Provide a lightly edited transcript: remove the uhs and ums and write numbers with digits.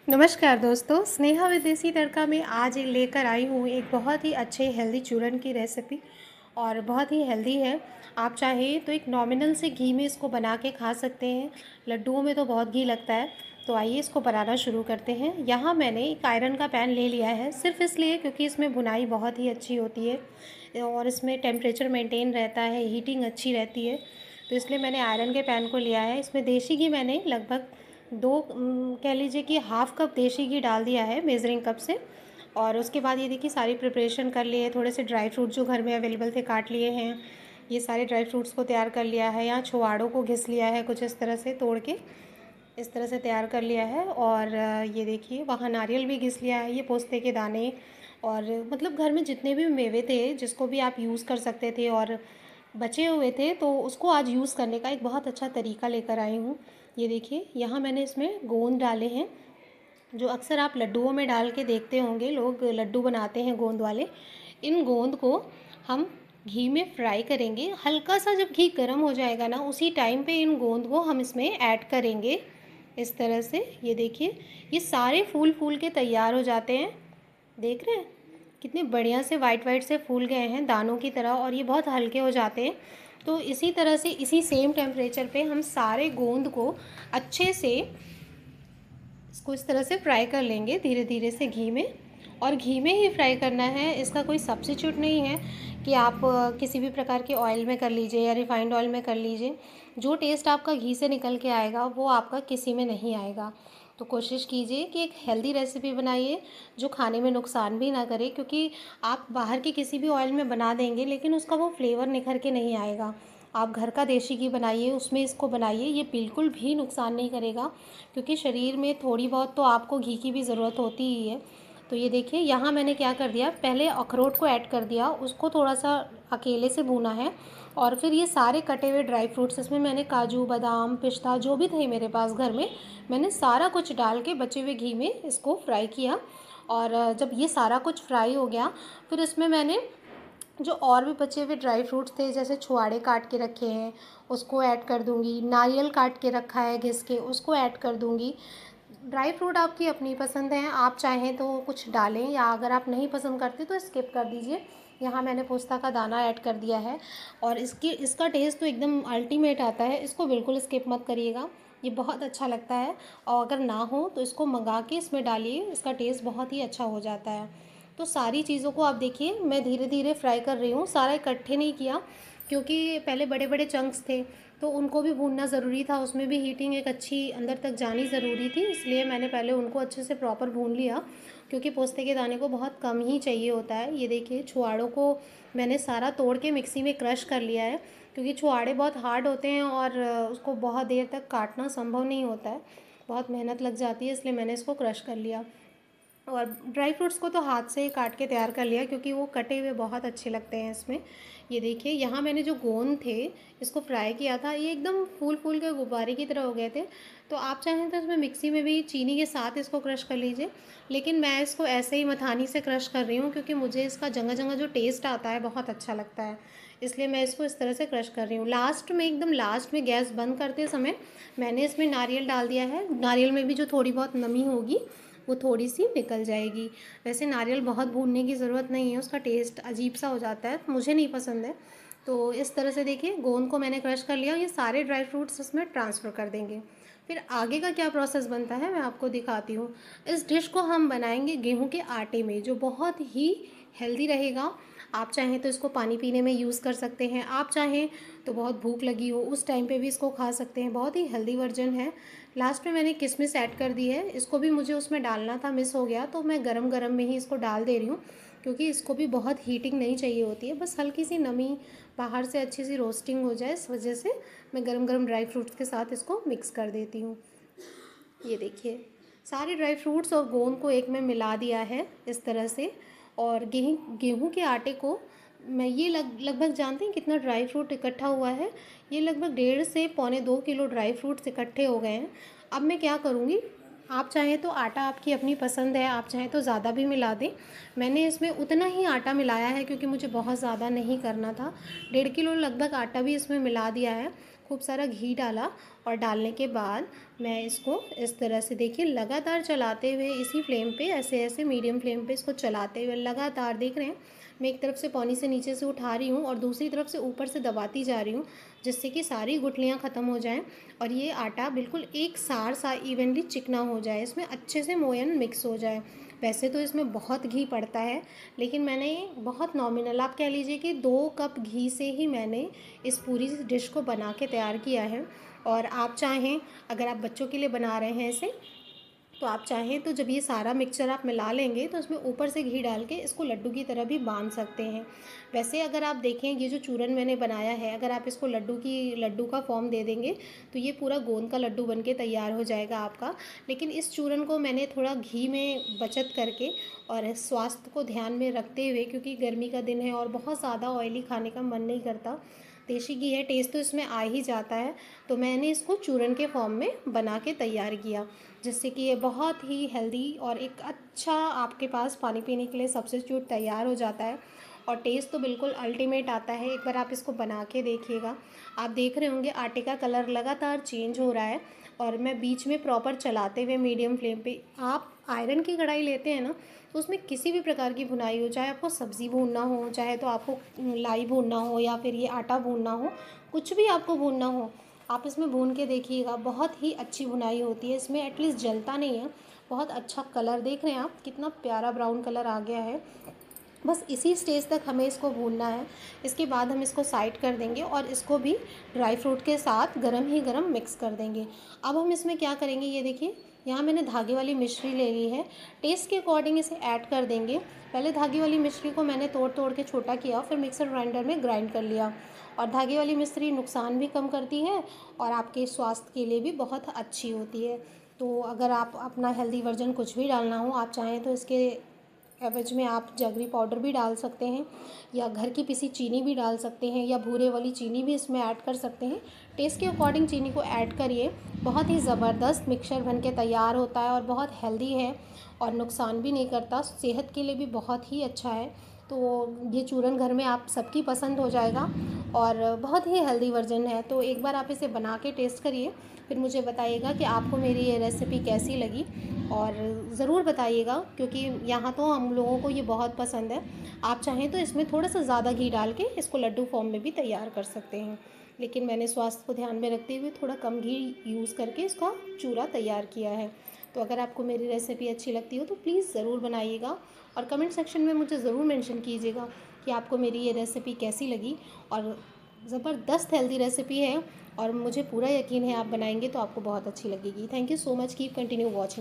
नमस्कार दोस्तों, स्नेहा विदेशी तड़का में आज लेकर आई हूँ एक बहुत ही अच्छे हेल्दी चूरन की रेसिपी और बहुत ही हेल्दी है। आप चाहें तो एक नॉमिनल से घी में इसको बना के खा सकते हैं। लड्डुओं में तो बहुत घी लगता है। तो आइए इसको बनाना शुरू करते हैं। यहाँ मैंने एक आयरन का पैन ले लिया है, सिर्फ इसलिए क्योंकि इसमें भुनाई बहुत ही अच्छी होती है और इसमें टेम्परेचर मेंटेन रहता है, हीटिंग अच्छी रहती है। तो इसलिए मैंने आयरन के पैन को लिया है। इसमें देसी घी मैंने लगभग दो कह लीजिए कि हाफ़ कप देसी घी डाल दिया है मेज़रिंग कप से। और उसके बाद ये देखिए सारी प्रिपरेशन कर ली है। थोड़े से ड्राई फ्रूट जो घर में अवेलेबल थे काट लिए हैं। ये सारे ड्राई फ्रूट्स को तैयार कर लिया है। यहाँ छुआड़ों को घिस लिया है, कुछ इस तरह से तोड़ के इस तरह से तैयार कर लिया है। और ये देखिए वहाँ नारियल भी घिस लिया है, ये पोस्ते के दाने और मतलब घर में जितने भी मेवे थे जिसको भी आप यूज़ कर सकते थे और बचे हुए थे तो उसको आज यूज़ करने का एक बहुत अच्छा तरीका लेकर आई हूँ। ये देखिए यहाँ मैंने इसमें गोंद डाले हैं, जो अक्सर आप लड्डुओं में डाल के देखते होंगे, लोग लड्डू बनाते हैं गोंद वाले। इन गोंद को हम घी में फ्राई करेंगे। हल्का सा जब घी गर्म हो जाएगा ना, उसी टाइम पे इन गोंद को हम इसमें ऐड करेंगे इस तरह से। ये देखिए ये सारे फूल फूल के तैयार हो जाते हैं। देख रहे हैं कितने बढ़िया से वाइट वाइट से फूल गए हैं दानों की तरह, और ये बहुत हल्के हो जाते हैं। तो इसी तरह से इसी सेम टेम्परेचर पे हम सारे गोंद को अच्छे से इसको इस तरह से फ्राई कर लेंगे धीरे धीरे से घी में। और घी में ही फ्राई करना है, इसका कोई सब्स्टिट्यूट नहीं है कि आप किसी भी प्रकार के ऑयल में कर लीजिए या रिफाइंड ऑयल में कर लीजिए। जो टेस्ट आपका घी से निकल के आएगा वो आपका किसी में नहीं आएगा। तो कोशिश कीजिए कि एक हेल्दी रेसिपी बनाइए जो खाने में नुकसान भी ना करे, क्योंकि आप बाहर के किसी भी ऑयल में बना देंगे लेकिन उसका वो फ्लेवर निखर के नहीं आएगा। आप घर का देसी घी बनाइए, उसमें इसको बनाइए, ये बिल्कुल भी नुकसान नहीं करेगा, क्योंकि शरीर में थोड़ी बहुत तो आपको घी की भी ज़रूरत होती ही है। तो ये देखिए यहाँ मैंने क्या कर दिया, पहले अखरोट को ऐड कर दिया, उसको थोड़ा सा अकेले से भूना है। और फिर ये सारे कटे हुए ड्राई फ्रूट्स, इसमें मैंने काजू बादाम पिस्ता जो भी थे मेरे पास घर में, मैंने सारा कुछ डाल के बचे हुए घी में इसको फ्राई किया। और जब ये सारा कुछ फ्राई हो गया, फिर इसमें मैंने जो और भी बचे हुए ड्राई फ्रूट्स थे, जैसे छुआड़े काट के रखे हैं उसको ऐड कर दूँगी, नारियल काट के रखा है घिस के उसको ऐड कर दूँगी। ड्राई फ्रूट आपकी अपनी पसंद है, आप चाहें तो कुछ डालें या अगर आप नहीं पसंद करते तो स्किप कर दीजिए। यहाँ मैंने पोस्ता का दाना ऐड कर दिया है और इसका टेस्ट तो एकदम अल्टीमेट आता है, इसको बिल्कुल स्किप मत करिएगा, ये बहुत अच्छा लगता है। और अगर ना हो तो इसको मंगा के इसमें डालिए, इसका टेस्ट बहुत ही अच्छा हो जाता है। तो सारी चीज़ों को आप देखिए मैं धीरे धीरे फ्राई कर रही हूँ, सारा इकट्ठे नहीं किया क्योंकि पहले बड़े बड़े चंक्स थे तो उनको भी भूनना ज़रूरी था, उसमें भी हीटिंग एक अच्छी अंदर तक जानी ज़रूरी थी, इसलिए मैंने पहले उनको अच्छे से प्रॉपर भून लिया, क्योंकि पोस्ते के दाने को बहुत कम ही चाहिए होता है। ये देखिए छुआड़ों को मैंने सारा तोड़ के मिक्सी में क्रश कर लिया है, क्योंकि छुआड़े बहुत हार्ड होते हैं और उसको बहुत देर तक काटना संभव नहीं होता है, बहुत मेहनत लग जाती है, इसलिए मैंने इसको क्रश कर लिया। और ड्राई फ्रूट्स को तो हाथ से ही काट के तैयार कर लिया, क्योंकि वो कटे हुए बहुत अच्छे लगते हैं इसमें। ये देखिए यहाँ मैंने जो गोंद थे इसको फ्राई किया था, ये एकदम फूल फूल के गुब्बारे की तरह हो गए थे। तो आप चाहें तो इसमें मिक्सी में भी चीनी के साथ इसको क्रश कर लीजिए, लेकिन मैं इसको ऐसे ही मथानी से क्रश कर रही हूँ, क्योंकि मुझे इसका जगह जगह जो टेस्ट आता है बहुत अच्छा लगता है, इसलिए मैं इसको इस तरह से क्रश कर रही हूँ। लास्ट में एकदम लास्ट में गैस बंद करते समय मैंने इसमें नारियल डाल दिया है। नारियल में भी जो थोड़ी बहुत नमी होगी वो थोड़ी सी निकल जाएगी। वैसे नारियल बहुत भूनने की ज़रूरत नहीं है, उसका टेस्ट अजीब सा हो जाता है, मुझे नहीं पसंद है। तो इस तरह से देखिए गोंद को मैंने क्रश कर लिया, ये सारे ड्राई फ्रूट्स इसमें ट्रांसफ़र कर देंगे। फिर आगे का क्या प्रोसेस बनता है मैं आपको दिखाती हूँ। इस डिश को हम बनाएंगे गेहूं के आटे में, जो बहुत ही हेल्दी रहेगा। आप चाहें तो इसको पानी पीने में यूज़ कर सकते हैं, आप चाहें तो बहुत भूख लगी हो उस टाइम पे भी इसको खा सकते हैं, बहुत ही हेल्दी वर्जन है। लास्ट में मैंने किशमिश ऐड कर दी है, इसको भी मुझे उसमें डालना था, मिस हो गया, तो मैं गरम गरम में ही इसको डाल दे रही हूँ, क्योंकि इसको भी बहुत हीटिंग नहीं चाहिए होती है, बस हल्की सी नमी बाहर से अच्छी सी रोस्टिंग हो जाए, इस वजह से मैं गरम गरम ड्राई फ्रूट्स के साथ इसको मिक्स कर देती हूँ। ये देखिए सारे ड्राई फ्रूट्स और गोंद को एक में मिला दिया है इस तरह से। और गेहूं के आटे को मैं ये लगभग जानते हैं कितना ड्राई फ्रूट इकट्ठा हुआ है, ये लगभग 1.5 से 2.25 किलो ड्राई फ्रूट्स इकट्ठे हो गए हैं। अब मैं क्या करूँगी, आप चाहें तो आटा आपकी अपनी पसंद है, आप चाहें तो ज़्यादा भी मिला दें। मैंने इसमें उतना ही आटा मिलाया है क्योंकि मुझे बहुत ज़्यादा नहीं करना था। 1.5 किलो लगभग आटा भी इसमें मिला दिया है, खूब सारा घी डाला और डालने के बाद मैं इसको इस तरह से देखिए लगातार चलाते हुए इसी फ्लेम पे ऐसे ऐसे मीडियम फ्लेम पे इसको चलाते हुए लगातार देख रहे हैं, मैं एक तरफ से पौनी से नीचे से उठा रही हूँ और दूसरी तरफ से ऊपर से दबाती जा रही हूँ, जिससे कि सारी गुठलियाँ ख़त्म हो जाएं और ये आटा बिल्कुल एक सार सा इवनली चिकना हो जाए, इसमें अच्छे से मोयन मिक्स हो जाए। वैसे तो इसमें बहुत घी पड़ता है, लेकिन मैंने बहुत नॉमिनल, आप कह लीजिए कि 2 कप घी से ही मैंने इस पूरी डिश को बना के तैयार किया है। और आप चाहें, अगर आप बच्चों के लिए बना रहे हैं इसे, तो आप चाहें तो जब ये सारा मिक्सचर आप मिला लेंगे तो उसमें ऊपर से घी डाल के इसको लड्डू की तरह भी बांध सकते हैं। वैसे अगर आप देखें, ये जो चूरन मैंने बनाया है, अगर आप इसको लड्डू का फॉर्म दे देंगे तो ये पूरा गोंद का लड्डू बन के तैयार हो जाएगा आपका। लेकिन इस चूरन को मैंने थोड़ा घी में बचत करके और स्वास्थ्य को ध्यान में रखते हुए, क्योंकि गर्मी का दिन है और बहुत ज़्यादा ऑयली खाने का मन नहीं करता, देसी घी है, टेस्ट तो इसमें आ ही जाता है, तो मैंने इसको चूरन के फॉर्म में बना के तैयार किया, जिससे कि ये बहुत ही हेल्दी और एक अच्छा आपके पास पानी पीने के लिए सब्स्टिट्यूट तैयार हो जाता है। और टेस्ट तो बिल्कुल अल्टीमेट आता है, एक बार आप इसको बना के देखिएगा। आप देख रहे होंगे आटे का कलर लगातार चेंज हो रहा है और मैं बीच में प्रॉपर चलाते हुए मीडियम फ्लेम पे, आप आयरन की कढ़ाई लेते हैं ना, तो उसमें किसी भी प्रकार की भुनाई हो, चाहे आपको सब्ज़ी भूनना हो, चाहे तो आपको लाई भूनना हो या फिर ये आटा भूनना हो, कुछ भी आपको भूनना हो, आप इसमें भून के देखिएगा, बहुत ही अच्छी भुनाई होती है इसमें, एटलीस्ट जलता नहीं है। बहुत अच्छा कलर देख रहे हैं आप, कितना प्यारा ब्राउन कलर आ गया है। बस इसी स्टेज तक हमें इसको भूनना है। इसके बाद हम इसको साइड कर देंगे और इसको भी ड्राई फ्रूट के साथ गरम ही गरम मिक्स कर देंगे। अब हम इसमें क्या करेंगे, ये देखिए यहाँ मैंने धागे वाली मिश्री ले ली है, टेस्ट के अकॉर्डिंग इसे ऐड कर देंगे। पहले धागे वाली मिश्री को मैंने तोड़ तोड़ के छोटा किया, फिर मिक्सर ग्राइंडर में ग्राइंड कर लिया। और धागे वाली मिश्री नुकसान भी कम करती है और आपके स्वास्थ्य के लिए भी बहुत अच्छी होती है। तो अगर आप अपना हेल्दी वर्जन कुछ भी डालना हो, आप चाहें तो इसके एवज में आप जगरी पाउडर भी डाल सकते हैं या घर की पिसी चीनी भी डाल सकते हैं या भूरे वाली चीनी भी इसमें ऐड कर सकते हैं। टेस्ट के अकॉर्डिंग चीनी को ऐड करिए। बहुत ही ज़बरदस्त मिक्सचर बन के तैयार होता है और बहुत हेल्दी है और नुकसान भी नहीं करता, सेहत के लिए भी बहुत ही अच्छा है। तो ये चूरन घर में आप सबकी पसंद हो जाएगा और बहुत ही हेल्दी वर्जन है। तो एक बार आप इसे बना के टेस्ट करिए, फिर मुझे बताइएगा कि आपको मेरी ये रेसिपी कैसी लगी और ज़रूर बताइएगा, क्योंकि यहाँ तो हम लोगों को ये बहुत पसंद है। आप चाहें तो इसमें थोड़ा सा ज़्यादा घी डाल के इसको लड्डू फॉर्म में भी तैयार कर सकते हैं, लेकिन मैंने स्वास्थ्य को ध्यान में रखते हुए थोड़ा कम घी यूज़ करके इसका चूरा तैयार किया है। तो अगर आपको मेरी रेसिपी अच्छी लगती हो तो प्लीज़ ज़रूर बनाइएगा और कमेंट सेक्शन में मुझे ज़रूर मेंशन कीजिएगा कि आपको मेरी ये रेसिपी कैसी लगी। और ज़बरदस्त हेल्दी रेसिपी है और मुझे पूरा यकीन है आप बनाएंगे तो आपको बहुत अच्छी लगेगी। Thank you so much, keep continue watching.